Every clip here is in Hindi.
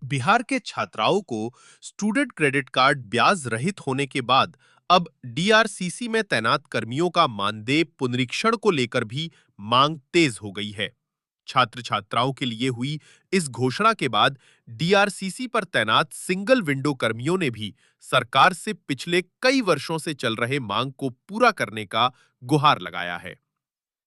बिहार के छात्राओं को स्टूडेंट क्रेडिट कार्ड ब्याज रहित होने के बाद अब डीआरसीसी में तैनात कर्मियों का मानदेय पुनरीक्षण को लेकर भी मांग तेज हो गई है। छात्र छात्राओं के लिए हुई इस घोषणा के बाद डीआरसीसी पर तैनात सिंगल विंडो कर्मियों ने भी सरकार से पिछले कई वर्षों से चल रहे मांग को पूरा करने का गुहार लगाया है।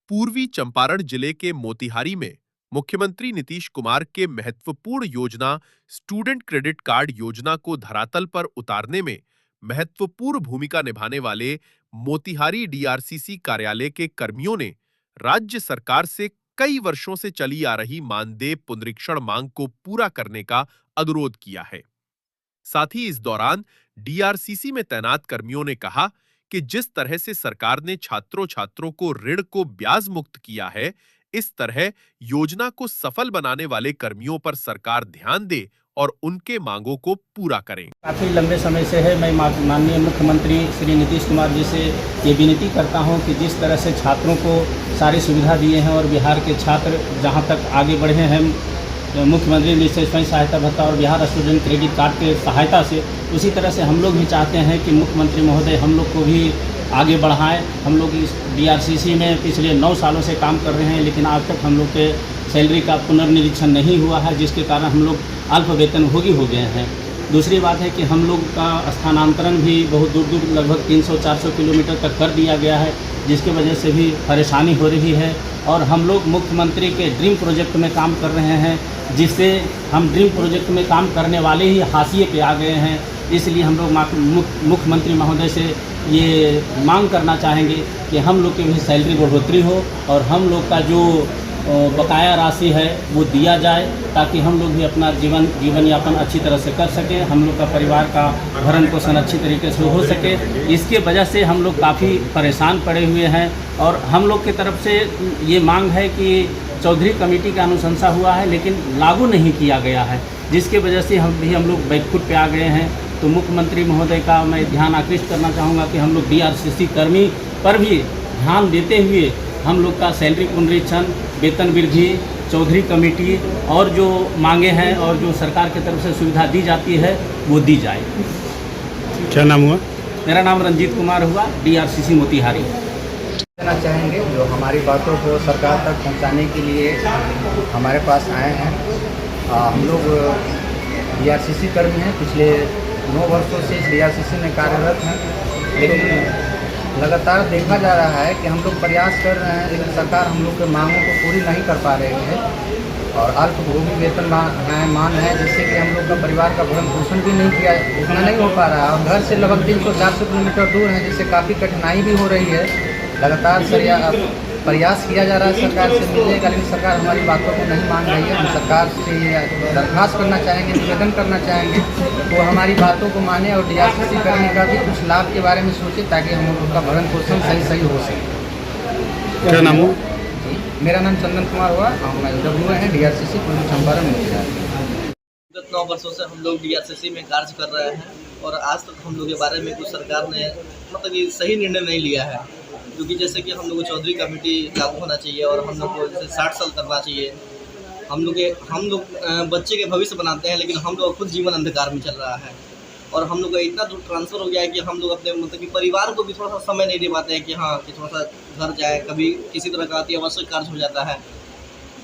पूर्वी चंपारण जिले के मोतिहारी में मुख्यमंत्री नीतीश कुमार के महत्वपूर्ण योजना स्टूडेंट क्रेडिट कार्ड योजना को धरातल पर उतारने में महत्वपूर्ण भूमिका निभाने वाले मोतिहारी डीआरसीसी कार्यालय के कर्मियों ने राज्य सरकार से कई वर्षों से चली आ रही मानदेय पुनरीक्षण मांग को पूरा करने का अनुरोध किया है। साथ ही इस दौरान डीआरसीसी में तैनात कर्मियों ने कहा कि जिस तरह से सरकार ने छात्रों छात्रों को ऋण को ब्याज मुक्त किया है, इस तरह योजना को सफल बनाने वाले कर्मियों पर सरकार ध्यान दे और उनके मांगों को पूरा करें। काफ़ी लंबे समय से है। मैं माननीय मुख्यमंत्री श्री नीतीश कुमार जी से ये विनती करता हूं कि जिस तरह से छात्रों को सारी सुविधा दिए हैं और बिहार के छात्र जहां तक आगे बढ़े हैं मुख्यमंत्री निश्चय स्वयं सहायता भत्ता और बिहार स्टूडेंट क्रेडिट कार्ड के सहायता से, उसी तरह से हम लोग भी चाहते हैं कि मुख्यमंत्री महोदय हम लोग को भी आगे बढ़ाएं। हम लोग इस डीआरसीसी में पिछले 9 सालों से काम कर रहे हैं, लेकिन आज तक हम लोग के सैलरी का पुनर्निरीक्षण नहीं हुआ है, जिसके कारण हम लोग अल्प वेतनभोगी हो गए हैं। दूसरी बात है कि हम लोग का स्थानांतरण भी बहुत दूर दूर लगभग 300-400 किलोमीटर तक कर दिया गया है, जिसकी वजह से भी परेशानी हो रही है। और हम लोग मुख्यमंत्री के ड्रीम प्रोजेक्ट में काम कर रहे हैं, जिससे हम ड्रीम प्रोजेक्ट में काम करने वाले ही हाशिए पे आ गए हैं। इसलिए हम लोग मुख्यमंत्री महोदय से ये मांग करना चाहेंगे कि हम लोग की भी सैलरी बढ़ोतरी हो और हम लोग का जो बकाया राशि है वो दिया जाए, ताकि हम लोग भी अपना जीवन यापन अच्छी तरह से कर सकें, हम लोग का परिवार का भरण पोषण अच्छी तरीके से हो सके। इसके वजह से हम लोग काफ़ी परेशान पड़े हुए हैं और हम लोग की तरफ से ये मांग है कि चौधरी कमेटी का अनुशंसा हुआ है लेकिन लागू नहीं किया गया है, जिसके वजह से हम लोग बैकफुट पे आ गए हैं। तो मुख्यमंत्री महोदय का मैं ध्यान आकृष्ट करना चाहूँगा कि हम लोग डीआरसीसी कर्मी पर भी ध्यान देते हुए हम लोग का सैलरी पुनरीक्षण, वेतन वृद्धि, चौधरी कमेटी और जो मांगे हैं और जो सरकार की तरफ से सुविधा दी जाती है वो दी जाए। क्या नाम हुआ? मेरा नाम रंजीत कुमार हुआ, डीआरसीसी मोतिहारी। कहना चाहेंगे जो हमारी बातों को सरकार तक पहुंचाने के लिए हमारे पास आए हैं। हम लोग डीआरसीसी कर्मी हैं, पिछले 9 वर्षों से इस डीआरसीसी में कार्यरत हैं, लेकिन लगातार देखा जा रहा है कि हम लोग प्रयास कर रहे हैं लेकिन सरकार हम लोग के मांगों को पूरी नहीं कर पा रही है और अल्पभोगी वेतन मान है, जिससे कि हम लोग का परिवार का भरण पोषण भी नहीं किया, उतना नहीं हो पा रहा है और घर से लगभग 300-400 किलोमीटर दूर है, जिससे काफ़ी कठिनाई भी हो रही है। लगातार प्रयास किया जा रहा है सरकार से मिलने का, लेकिन सरकार हमारी बातों को नहीं मान रही है। हम सरकार से दरख्वास्त करना चाहेंगे, निवेदन करना चाहेंगे वो हमारी बातों को माने और डीआरसीसी करने का भी कुछ लाभ के बारे में सोचे, ताकि हम लोग का भरण पोषण सही हो सके। क्या नाम हो? मेरा नाम चंदन कुमार हुआ, मैं डब्ल्यू है डीआरसीसी पूर्वी चंपारण मोतिहारी। विगत 9 वर्षों से हम लोग डीआरसीसी में कार्य कर रहे हैं और आज तक हम लोग के बारे में कुछ सरकार ने मतलब कि सही निर्णय नहीं लिया है, क्योंकि जैसे कि हम लोग को चौधरी कमेटी लागू होना चाहिए और हम लोग को जैसे 60 साल करना चाहिए। हम लोग बच्चे के भविष्य बनाते हैं, लेकिन हम लोग खुद जीवन अंधकार में चल रहा है और हम लोग का इतना दूर ट्रांसफ़र हो गया है कि हम लोग अपने मतलब कि परिवार को भी थोड़ा सा समय नहीं दे पाते हैं कि हाँ कि थोड़ा सा घर जाए। कभी किसी तरह का अति आवश्यक कार्य हो जाता है,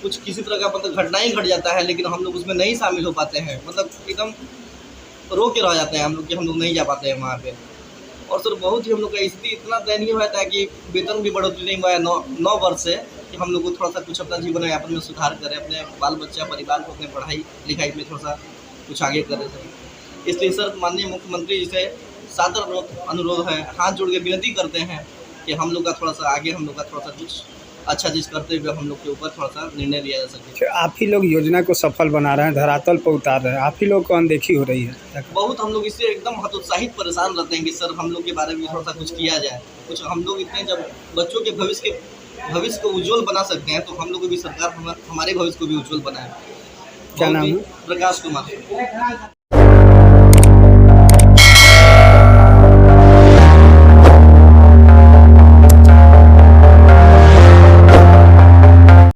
कुछ किसी तरह का मतलब घटना ही घट जाता है, लेकिन हम लोग उसमें नहीं शामिल हो पाते हैं, मतलब एकदम रो के रह जाते हैं हम लोग कि हम लोग नहीं जा पाते हैं वहाँ पे। और सर बहुत ही हम लोग का स्थिति इतना दयनीय रहता है कि वेतन भी बढ़ोतरी नहीं हुआ है 9 वर्ष से, कि हम लोग को थोड़ा सा कुछ अपना जीवन यापन में सुधार करें, अपने बाल बच्चा परिवार को अपने पढ़ाई लिखाई में थोड़ा सा कुछ आगे करें सर। इसलिए सर माननीय मुख्यमंत्री जी से सादर अनुरोध है, हाथ जोड़ के विनती करते हैं कि हम लोग का थोड़ा सा आगे हम लोग का थोड़ा सा कुछ अच्छा चीज़ करते हुए हम लोग के ऊपर थोड़ा सा निर्णय लिया जा सके। आप ही लोग योजना को सफल बना रहे हैं, धरातल पर उतार रहे हैं, आप ही लोग को अनदेखी हो रही है। बहुत हम लोग इससे एकदम हतोत्साहित परेशान रहते हैं कि सर हम लोग के बारे में थोड़ा सा कुछ किया जाए, कुछ हम लोग इतने जब बच्चों के भविष्य को उज्जवल बना सकते हैं तो हम लोग को भी सरकार हमारे भविष्य को भी उज्जवल बनाए। क्या नाम है? प्रकाश कुमार।